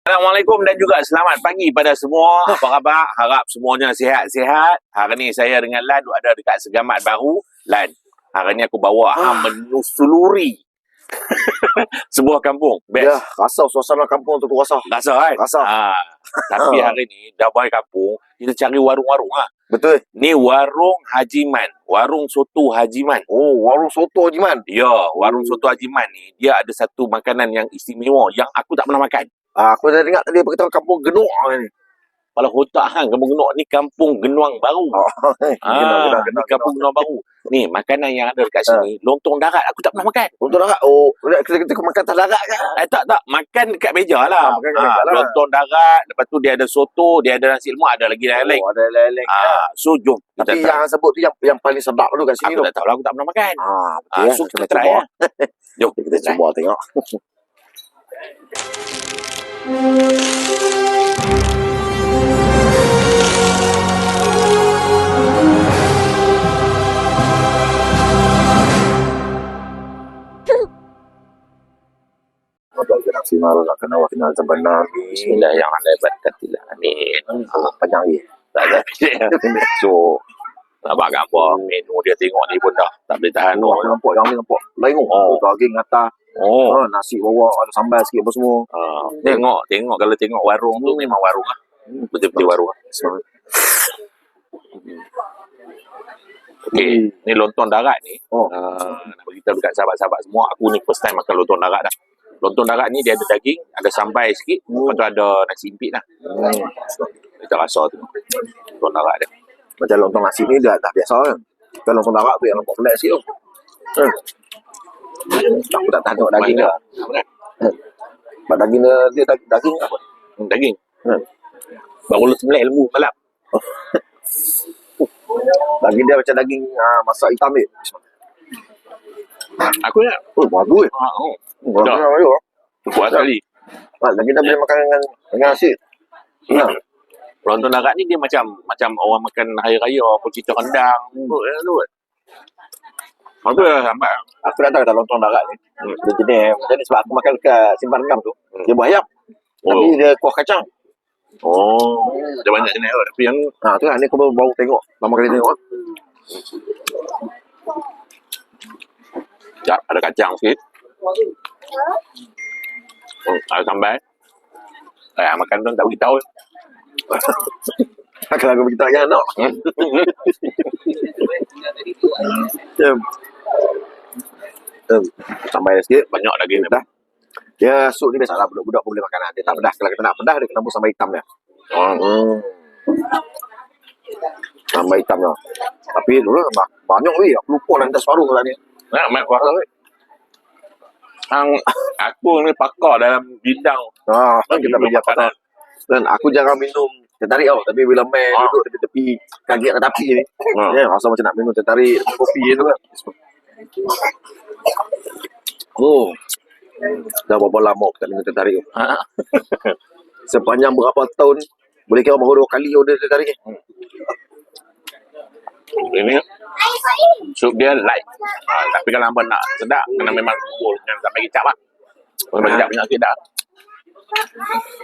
Assalamualaikum dan juga selamat pagi pada semua. Apa khabar? Harap semuanya sihat-sihat. Hari ni saya dengan Lan ada dekat Segamat Baru. Lan, hari ni aku bawa hang menelusuri sebuah kampung. Best. Ya, rasa suasana kampung tu aku rasa. Rasa kan? Rasa. Tapi hari ni dah balik kampung, kita cari warung-warung lah. Betul. Ni warung Hajiman. Warung soto Hajiman. Oh, warung soto Hajiman. Ya, warung soto Hajiman ni, dia ada satu makanan yang istimewa yang aku tak pernah makan. Aku dah dengar tadi berkata kampung Genuk ni. Kalau otak hang kampung Genuk ni kampung Genuang Baru. Ni kampung Genuang Baru. Ni makanan yang ada dekat sini, lontong darat aku tak pernah makan. Lontong darat. Oh, kita makan tak darat kan? Tak, makan dekat meja lah. Makan dekat meja lah. Lontong darat, lepas tu dia ada soto, dia ada nasi lemak, ada lagi lain-lain. Oh, ada lain-lain. So jom. Tapi yang sebut tu yang paling sedap tu kat sini tu. Aku tak tahu lah, aku tak pernah makan. Betul. So kita try lah. Jom kita cuba tengok. Nasi malu nak kena wakil sebenar. Bismillahirrahmanirrahim. Amin. Panjang ni. Tak ada. So, nampak gambar menu dia tengok ni pun dah tak boleh tahan. Nampak yang ni nampak. Lain daging atas. Nasi bawah ada sambal sikit apa semua. Tengok kalau tengok warung tu memang warung lah. Betul-betul warung lah. Okey, ni lontong darat ni. Nak beritahu dekat sahabat-sahabat semua, aku ni first time makan lontong darat dah. Lontong darat ni dia ada daging, ada sambal sikit, lepas tu ada nasi impit lah. Kita rasa tu lontong darat dia. Macam lontong nasi ni dah biasa kan. Kalau lontong darat tu yang nampak pelik sikit tu. Aku tak tahan tengok daging dia. Sebab daging dia daging apa? Daging. Baru sembelih lembu malam. Daging dia macam daging masak hitam ni. Aku nak. Bagus. Dah. Puas sekali. Daging dah boleh makan dengan nasi. Lontong darat ni dia macam orang makan hari raya apa cerita rendang. Apa sampai aku dah tahu lontong darat ni. Dia jenis macam ni sebab aku makan dekat Simpan Rendam tu. Dia buah ayam. Tapi dia kuah kacang. Ada banyak jenis tu. Tapi yang tu lah ni aku baru tengok. Lama kali tengok. Ya, ada kacang sikit. Ada sambal. Makan tu tak beritahu. Kalau aku beritahu jangan nak. Sambal sikit. Banyak lagi ni. Dah. Dia sup ni biasalah budak-budak pun boleh makan. Dia tak pedas. Kalau kita nak pedas dia kena sambal hitam dia. Sambal hitam dia. Tapi dulu banyak weh. Aku lupa dah minta separuh lah ni. Mak kuasa weh. Aku ni pakar dalam bidang. Kita beli apa. Dan aku jarang minum teh tarik tau. Tapi bila main duduk tepi-tepi kaki kat tepi ni. Rasa macam nak minum teh tarik kopi tu kan. Dah berapa lama kita minum teh tarik tu. Sepanjang berapa tahun boleh kira baru 2 kali order teh tarik ni. Ini sup dia light. Tapi kalau abang nak sedap kena memang kumpul dengan sampai kicap lah. Sampai kicap banyak sikit dah.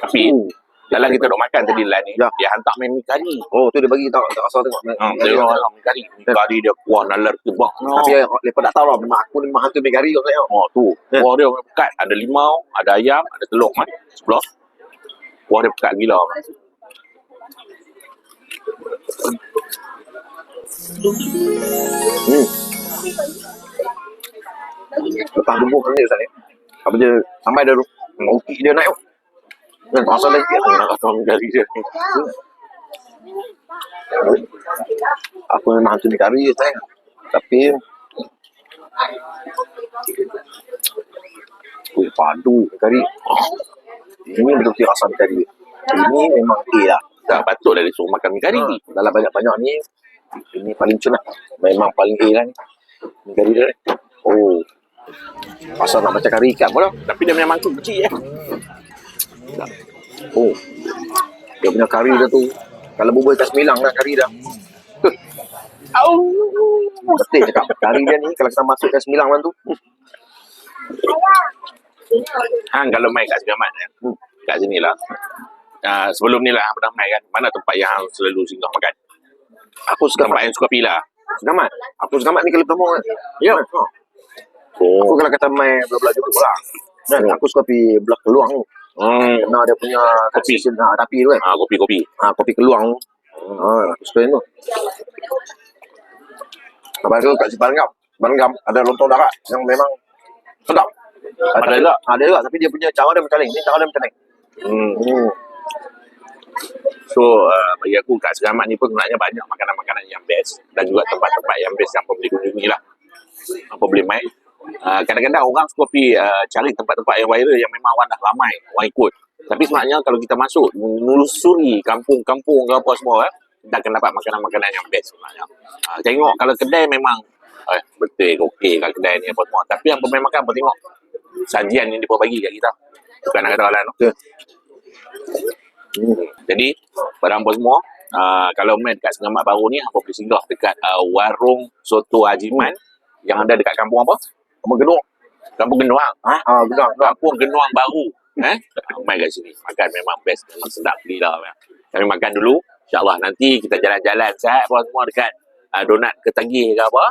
Tapi dalam kita duk makan tadi Lan ni, dia hantar main mi kari. Tu dia bagi tak rasa tengok. Dia orang mi kari. Mi kari dia kuah nalar tebak. Tapi lepas tak tahu lah memang aku ni memang hantu mi kari tu tengok. Tu. Kuah dia pekat, ada limau, ada ayam, ada telur sebelah. Kuah dia pekat gila. Lepas tubuh kan dia Ustaz ni. Apa dia sampai dah okey dia naik. Dan rasa lagi nak rasa kari dia. Aku memang hantu mi kari Ustaz. Tapi padu kari. Ini betul-betul rasa mi kari. Ini memang lah. Tak patut dah disuruh makan mi kari ni. Dalam banyak-banyak ni ini paling cun lah. Memang paling lah ni. Mi kari dia. Rasa nak macam kari ikan pun lah. Tapi dia memang tu kecil Dia punya kari dia tu kalau bubur ikan semilang dah kari dah. Betul cakap. Kari dia ni kalau kita masukkan semilang tu Hang kalau main kat Segamat kat sini lah. Sebelum ni lah hang pernah main kan. Mana tempat yang hang selalu singgah makan? Aku suka Tempat yang suka pilih lah. segamat. Aku segamat ni kali pertama kan. Ya. Oh. Aku kalau kata main belah-belah juga lah. Dan aku suka pergi belah Keluang tu. Kena dia punya Kopi. tapi tu kan. Kopi-kopi. Kopi Keluang tu. Aku suka tu. Lepas tu kat Barangam ada lontong darat yang memang sedap. Ada juga? Ada juga, tapi dia punya cara dia macam lain. Ni cara dia macam lain. So, bagi aku kat Seramat ni pun sebenarnya banyak makanan-makanan yang best dan juga tempat-tempat yang best yang boleh kunjungi lah. Apa boleh main. Kadang-kadang orang suka pergi cari tempat-tempat yang viral yang memang orang dah ramai, orang ikut. Tapi sebenarnya kalau kita masuk, menelusuri kampung-kampung ke apa semua, kita akan dapat makanan-makanan yang best sebenarnya. Tengok kalau kedai memang betul, okey kalau kedai ni apa semua. Tapi yang pemain makan pun tengok sajian yang dia bagi kat kita. Bukan nak kata orang lain. Jadi, barang apa semua, kalau main dekat Seramat Baru ni, apa boleh singgah dekat warung Soto Hajiman yang ada dekat kampung apa? Kampung Genuang. Kampung Genuang. Genuang. Kampung Genuang Baru. Main kat sini. Makan memang best. Memang sedap gila. Kami makan dulu. InsyaAllah nanti kita jalan-jalan sihat apa semua dekat donat Ketagih ke apa.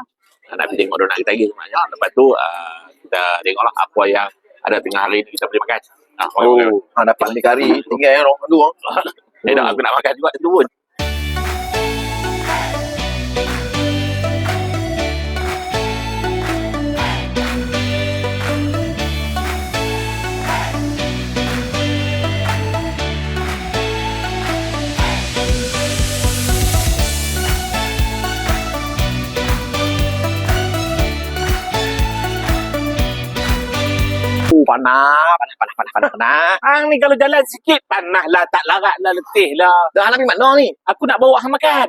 Nak pergi tengok donat Ketagih sebenarnya. Lepas tu, kita tengoklah apa yang ada tengah hari ni kita boleh makan. Dapat ni kari. Tinggal yang orang tu. Aku nak makan juga tu pun. Panas. Hang ni kalau jalan sikit panas lah, tak larat lah, letih lah. Dah nak pergi mana ni? Aku nak bawa hang makan.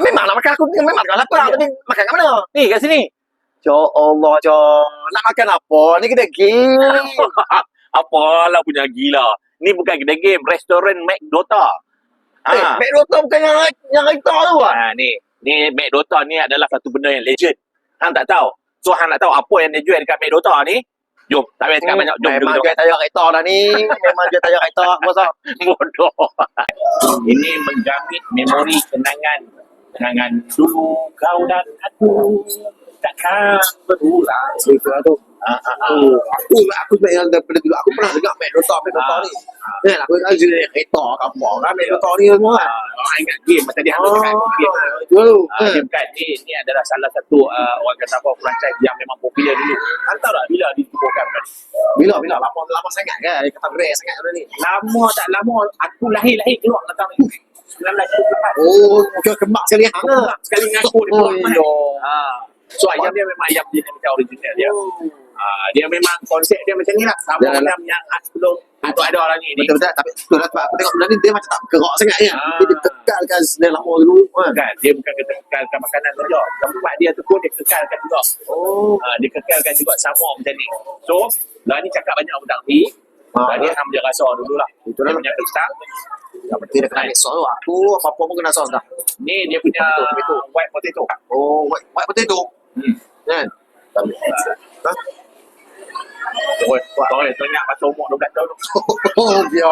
Memang nak makan aku ni. Memang nak lapar. Tadi makan kat mana? Ni kat sini. Ya Allah, nak makan apa? Ni kedai game. Apalah punya gila. Ni bukan kedai game, restoran McDota. McDota bukan yang kita tu lah. Ni McDota ni adalah satu benda yang legend. Hang tak tahu. So hang nak tahu apa yang dia jual dekat McDota ni? Jom, tak payah cakap banyak. Jom, memang jual tayar kereta dah ni. Memang jual tayar kereta. Masa bodoh. Ini menjamin memori kenangan dulu kau dan aku takkan berulang. cerita tu. Aku sebenarnya daripada dulu aku pernah dengar McDota ni. Aku tahu jenis kereta kampung kan McDota ni semua kan. Orang ingat game tadi hang cakap game. Game kan ni adalah salah satu orang kata apa franchise yang memang popular dulu. Hang tahu tak bila ditubuhkan kan? Bila lama sangat kan. Dia kata rare sangat benda ni. Lama tak lama aku lahir keluar datang ni. 1928. Oh, kemak sekali hang. Sekali ngaku dia keluar. So ayam dia memang ayam jenis macam original dia. Dia memang konsep dia macam ni lah. Sama macam yang sebelum atau ada orang ni. Betul-betul. Tapi betul lah sebab aku tengok benda ni dia macam tak bergerak sangat ya. Dia kekalkan sedia lama dulu. Kan, dia bukan kekalkan makanan saja. Tempat dia tu pun dia kekalkan juga. Dia kekalkan juga sama macam ni. So, lah ni cakap banyak orang tak ni. Lah ni hang dia rasa dulu lah. Itulah Dia punya kentang. yang penting dia kena ambil sos tu. Aku apa-apa pun kena sos dah. Ni dia punya white potato. Oh, white potato. Kan? Tanya pasal umur 12 tahun. Oh, dia.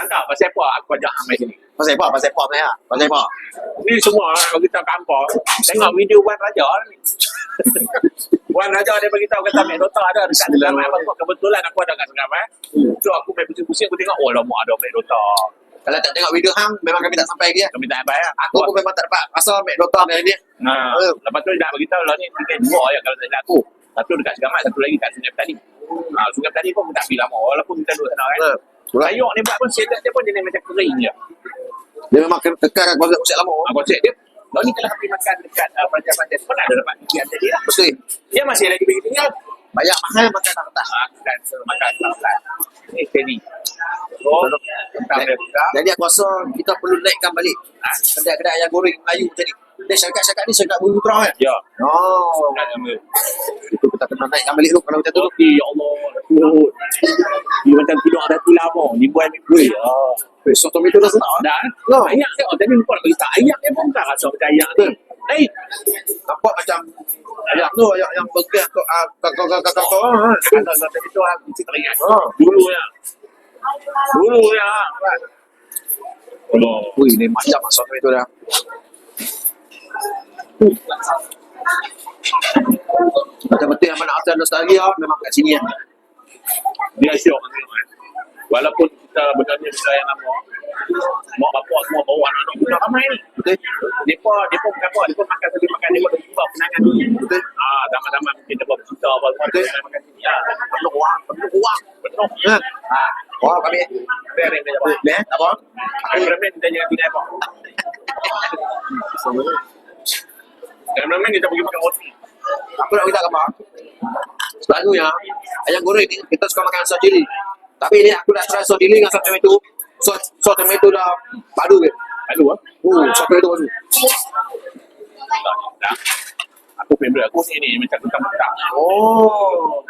Anda pasal apa aku ajak hang mai sini? Pasal apa sebenarnya? Pasal apa? Ni semua kalau kita kampung tengok video Wan Raja ni. Wan Raja dia bagi tahu kata McDota ada dekat Seramat. Kebetulan aku ada kat Seramat. So aku main pusing-pusing aku tengok lama ada McDota. Kalau tak tengok video hang memang kami tak sampai dia. Kami tak sampai lah. Aku pun memang tak dapat pasal McDota dari dia. Lepas tu dia nak beritahu lah ni tinggal dua je kalau tak silap aku. Satu dekat Seramat, satu lagi kat Sungai Petani. Sungai Petani pun tak pergi lama walaupun kita duduk sana kan. Sayur ni buat pun sedat dia pun jenis macam kering je. Dia memang kekal konsep lama. Konsep dia kalau ni kalau pergi makan dekat franchise pun ada dapat gigian tadi lah. Betul. Dia masih lagi pergi tinggal. Banyak mahal makan tak. Dan makan tak. Ini steady. So, tentang dia buka. Jadi aku rasa kita perlu naikkan balik kedai-kedai ayam goreng Melayu macam ni. Dia syarikat ni syarikat bulu terang kan? Ya. Oh. Itu kita kena naikkan balik tu kalau macam tu. Ya Allah. Dia macam tidur hati lama. Ni buat ni kuih. Soto itu dah sedap. Dah. No. Ayak dia. Tadi lupa nak beritahu. Ayak dia pun tak rasa macam ayak ni. Lain. Nampak macam Ayam tu, ayam yang burger kau. Ada itu mesti teringat. Dulunya. Wih, ini macam masuk itu dah. Betul-betul yang mana asal nostalgia memang kat sini. Dia syok tengok. Walaupun kita benarnya kita yang lama, mak bapak semua bawa anak-anak budak ramai ni. Betul. Depa bukan apa, depa makan sambil makan depa dah buat kenangan. Betul. Zaman-zaman mungkin depa bercerita apa semua depa makan sini. Penuh uang. Penuh. Wah, kami. Bereng dia apa? Apa? Kameraman kita jangan tinggal apa. Kameraman kita pergi makan roti. Aku nak minta gambar. Selalunya, ayam goreng ni kita suka makan sos cili. Tapi ni aku dah try sos cili dengan sos tomato. Sos tomato dah padu ke? Padu ah. Sos tomato padu. Tak. Aku favorite aku ni macam kentang-kentang. Oh.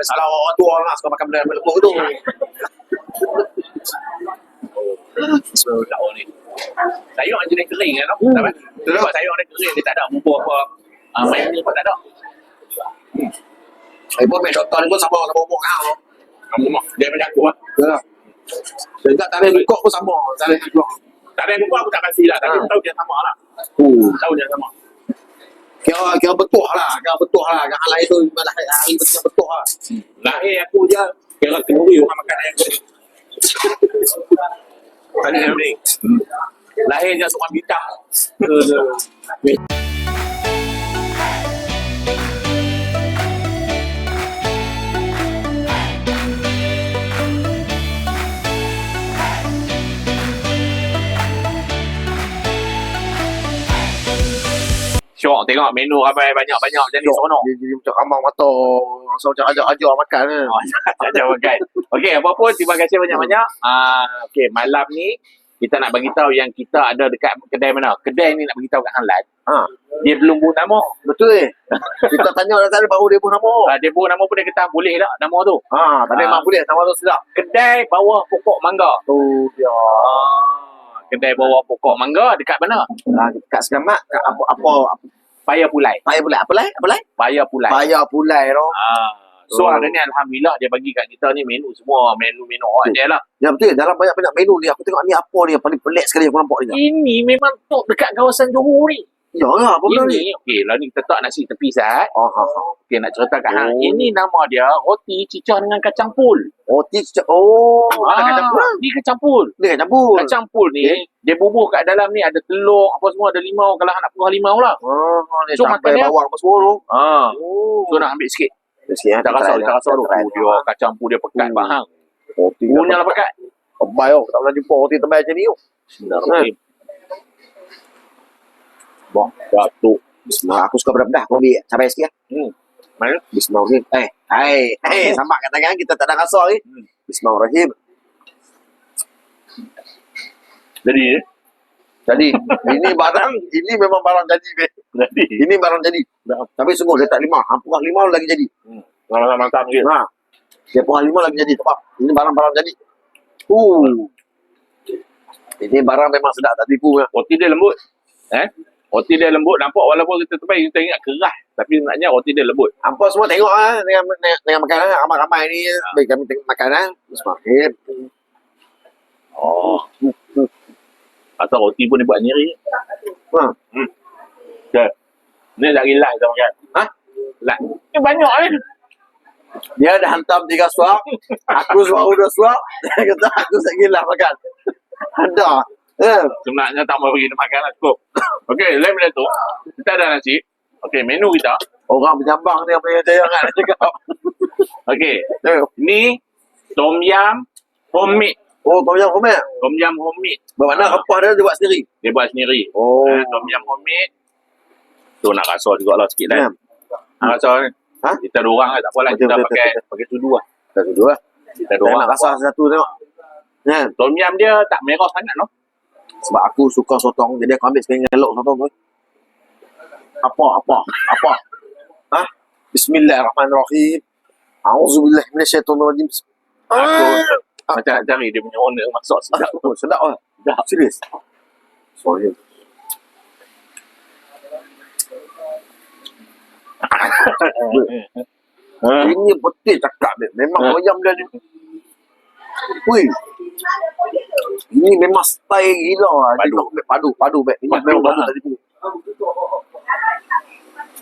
Salah orang tua lah suka makan benda lembut tu. Tahu ni. Sayur jenis kering kan? Tak sebab sayur dia kering dia tak ada bubur apa. Main ni pun tak ada. Pun main doktor ni pun sama bubur kau. Kamu mak dia macam aku lah. Ya. Dekat tak ada bukok pun sama. Tak ada bukok. Tak ada bubur aku tak kasi lah. Tapi tahu dia sama lah. Tahu dia sama. Kira betul lah. Yang lain tu hari betul lah. Lahir aku je kira kenduri orang makan ayam goreng. Tadi yang ni. Lahir je seorang bintang. Syok tengok menu ramai banyak-banyak macam ni seronok. Jadi macam ambang mata. Rasa macam ajar makan kan. Ajar makan. Okey, apa pun terima kasih banyak-banyak. Okey, malam ni kita nak bagi tahu yang kita ada dekat kedai mana. Kedai ni nak bagi tahu kat Hang Lan. Dia belum buat nama. Betul. Kita tanya orang tadi baru dia pun nama. Dia buat nama pun dia kata boleh tak nama tu. Tadi memang boleh nama tu sedap. Kedai bawah pokok mangga. Tu dia. Kedai bawah pokok mangga dekat mana? Dekat Segamat apa Paya Pulai. Paya Pulai. Apa lai? Paya Pulai. Paya Pulai tu. So hari ni alhamdulillah dia bagi kat kita ni menu semua menu awak dia lah. Ya betul, dalam banyak-banyak menu ni aku tengok ni apa ni yang paling pelik sekali aku nampak ni. Ini memang top dekat kawasan Johor ni. Ya lah, apa benda ni? Okey, lah ni kita tak nasi tepi Sat. Okey, nak cerita kat hang. Ini nama dia roti cicah dengan kacang pul. Roti cicah. Kacang pul. Ni kacang pul. Ni kacang pul. Kacang pul ni dia bubuh kat dalam ni ada telur apa semua, ada limau kalau hang nak perah limau lah. So makan bawang apa semua tu. So nak ambil sikit. Sikit tak rasa tu. Dia kacang pul dia pekat bahang. Roti punya lah pekat. Tebal tak pernah jumpa roti tebal macam ni. Bismillahirrahmanirrahim. Batuk. Bismillah. Aku suka berat-berat. Kau ambil cabai sikit. Mana? Bismillahirrahmanirrahim. Sampak kat tangan kita tak ada rasa ni. Bismillahirrahmanirrahim. Jadi ini memang barang jadi. Ini barang jadi. Tapi sungguh dia tak lima. Hampurah lima lagi jadi. Mantap sikit. Dia purah lima lagi jadi. Tepat. Ini barang-barang jadi. Ini barang memang sedap tak tipu. Roti dia lembut. Roti dia lembut. Nampak walaupun kita terbaik kita ingat keras. Tapi sebenarnya roti dia lembut. Hampa semua tengok dengan makanan. Ramai-ramai ni. Baik kami tengok makanan. Bismillahirrahmanirrahim. Atau roti pun dia buat sendiri. Ni lagi lah kita makan. Lah. Ni banyak ni. Dia dah hantam 3 suap. Aku baru 2 suap. Dia kata aku lagi lah makan. Ada. Sebenarnya tak mau pergi makan lah cukup. Okey, lain benda tu. Kita ada nasi. Okey, menu kita. Orang penyambang ni apa yang saya nak cakap. Okey. Ni tom yam homemade. Tom yam homemade. Tom yam homemade. Bermakna rempah dia buat sendiri. Dia buat sendiri. Tom yam homemade. Tu nak rasa jugalah sikit lah. Rasa ni. Kita dua orang lah, tak apalah. Kita pakai sudu lah. Kita dua orang. Nak rasa satu tengok. Tom yam dia tak merah sangat no. Sebab aku suka sotong. Jadi aku ambil sekali elok sotong tu. Apa? Bismillahirrahmanirrahim. A'udzubillahi minasyaitonirrajim. Macam nak cari dia punya owner masak sedap. Sedap lah. Sedap. Serius. Sorry. Ini betul cakap dia. Memang ayam dia ni. Wih. Ini memang style gila lah. Padu. Ini memang padu tadi tu.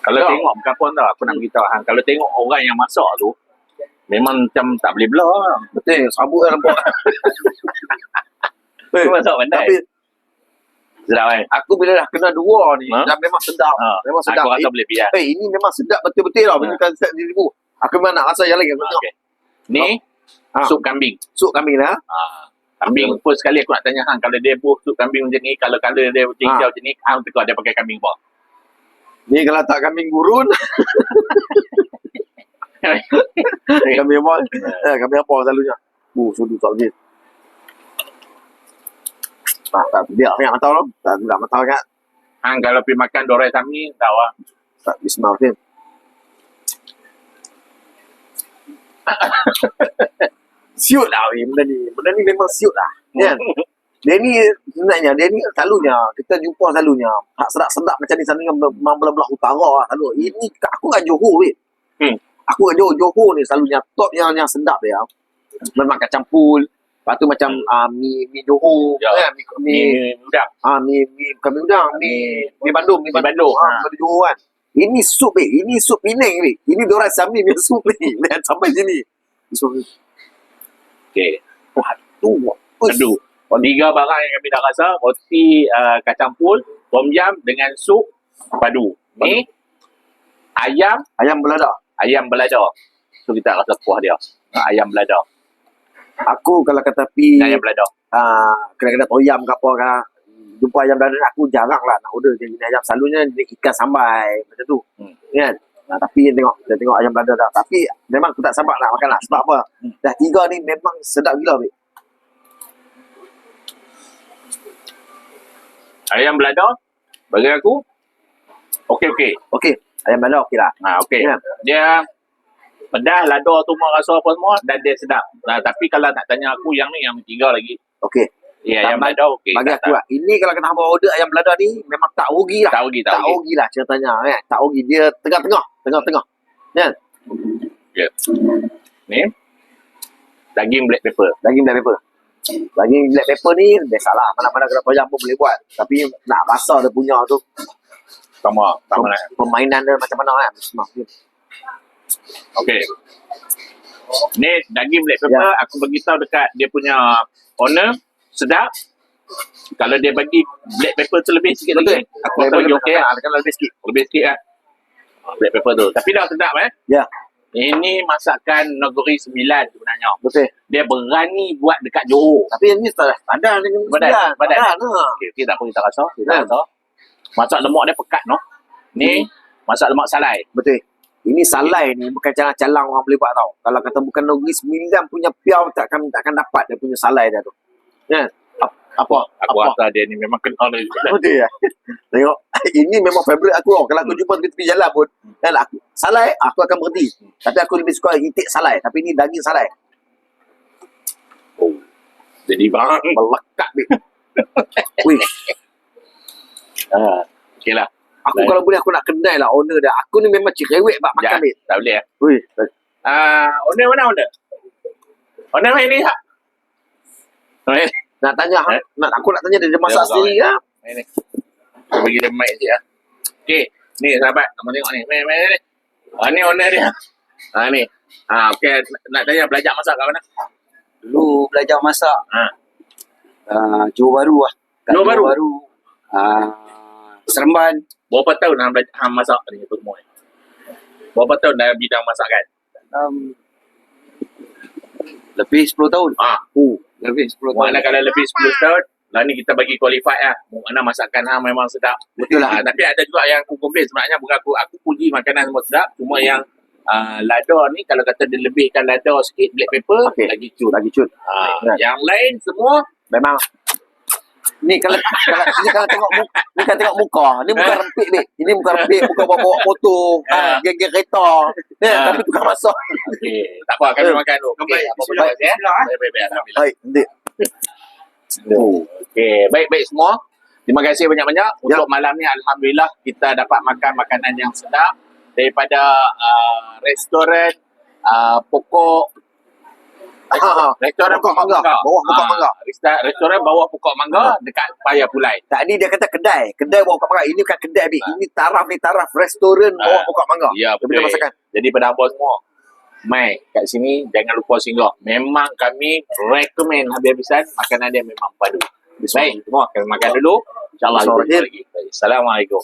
Kalau tengok bukan pun tau, aku nak beritahu hang, kalau tengok orang yang masak tu memang macam tak boleh belah. Betul, sabut lah nampak. Kau masak pandai. Tapi Sedap kan? aku bila dah kena dua ni, dah memang sedap. Memang sedap. Aku rasa boleh biar. Ini memang sedap betul-betul lah. Benda konsep diri tu. Aku memang nak rasa yang lagi. Okay. Ni sup kambing. Sup kambing lah. Kambing pun sekali aku nak tanya hang, kalau dia buh sup kambing macam ni, kalau color dia macam hijau macam ni, hang tengok dia pakai kambing apa? Ni kalau tak kambing gurun. Kambing apa? Kambing apa selalunya? Sudu tak boleh. Tak dia yang tahu lah. Tak tahu kan. Hang kalau pergi makan dorai sami, tahu lah. Tak bismillah kan. Siut lah benda ni. Benda ni memang siut lah. Kan? Dia ni sebenarnya, selalunya, kita jumpa selalunya, hak sedap-sedap macam ni selalunya memang belah-belah utara lah selalu. Ini aku kat Johor weh. Aku kat Johor ni selalunya top yang sedap dia. Memang kacang pul. Lepas tu macam mi Johor. Mi udang. Mi kami udang. Mi Bandung. Mi Bandung Johor kan. Ini sup weh. Ini sup Penang weh. Ini dorai sami punya sup ni. Lihat sampai sini. Okay. Aduh. Tiga barang yang kami dah rasa, roti kacang pul, tom yam dengan sup padu. Ni ayam belada. So kita rasa puas dia. Ayam belada. Aku kalau kata pi ayam belada. Kena toyam ke apa kan. Jumpa ayam belada aku jarang lah nak order jenis ayam. Selalunya jenis ikan sambai macam tu. Kan? Tapi kita tengok ayam belada dah. Tapi memang aku tak sabar nak makan lah. Sebab apa? Dah tiga ni memang sedap gila weh. Ayam belada bagi aku okey. Ayam belada okey lah. Okey. Yeah. Dia pedas, lada tu semua rasa apa semua dan dia sedap. Tapi kalau nak tanya aku yang ni yang tiga lagi. Okey. Ya, ayam belada okey. Bagi aku lah. Ini kalau kena hamba order ayam belada ni memang tak rugi lah. Tak rugi lah ceritanya kan. Tak rugi. Dia tengah-tengah. Kan? Ya. Ni daging black pepper. Daging black pepper ni biasalah. Mana-mana kena toyam pun boleh buat. Tapi nak rasa dia punya tu. Sama Permainan dia macam mana kan. Okey. Ni daging black pepper aku beritahu dekat dia punya owner sedap. Kalau dia bagi black pepper tu lebih sikit lagi, aku akan bagi okey lah. Kan lebih sikit lah. Black pepper tu. Tapi dah sedap Ya. Ini masakan Negeri Sembilan sebenarnya. Betul. Dia berani buat dekat Johor. Tapi ini ada dengan badan. Okey, tak apa kita rasa. Masak lemak dia pekat no. Ni masak lemak salai. Betul. Ini salai ni bukan calang-calang orang boleh buat tau. Kalau kata bukan Negeri Sembilan punya piau takkan dapat dia punya salai dia tu. Kan? Aku rasa dia ni memang kenal dia. Betul ya. Tengok. Ini memang favourite aku. Kalau aku jumpa tepi jalan pun, kan aku salai, aku akan berhenti. Tapi aku lebih suka itik salai. Tapi ini daging salai. Jadi bang melekat ni. Wih. Okey lah. Aku kalau boleh aku nak kenal lah owner dia. Aku ni memang cerewet bak makan ni. Tak boleh Wih. Owner mana owner? Owner main ni tak? Nak tanya aku nak tanya dia masak sendiri lah. Ni. Bagi dia mic sikit lah. Okey, ni sahabat, kamu tengok ni. Main ni. Ni owner dia. Ni. Okey, nak tanya belajar masak kat mana? Dulu belajar masak. Johor Bahru lah. Johor Bahru. Seremban. Berapa tahun hang belajar masak ni tu semua? Berapa tahun dah bidang masakan? Lebih 10 tahun. Lebih 10 tahun. Mana kalau lebih 10 tahun, lah ni kita bagi qualified lah. Mana masakan hang memang sedap. Betul lah. Tapi ada juga yang aku komplain sebenarnya, bukan aku puji makanan semua sedap. Cuma yang lada ni kalau kata dia lebihkan lada sikit, black pepper, lagi cut. Yang lain semua memang ni kalau tengok muka, ni bukan rempik ni. Ini bukan rempik, bukan bawa motor, geng-geng kereta. Tapi tukang masak. Okey, tak apa kami makan dulu. Okey, apa benda ya? Baik, alhamdulillah. Baik. Okey, baik semua. Terima kasih banyak-banyak untuk malam ni. Alhamdulillah kita dapat makan makanan yang sedap. daripada restoran pokok restoran Pokok mangga. Bawah pokok mangga. Restoran bawah pokok mangga dekat Paya Pulai. Tadi dia kata kedai bawah pokok mangga. Ini bukan kedai, Bik. Ini taraf restoran bawah pokok mangga. Ya, Dia betul. punya masakan. Jadi pada abang semua, mai kat sini jangan lupa singgah. Memang kami recommend habis-habisan makanan dia memang padu. Baik, semua kami makan dulu. InsyaAllah Bismillahirrahmanirrahim. jumpa lagi. Baik, Assalamualaikum.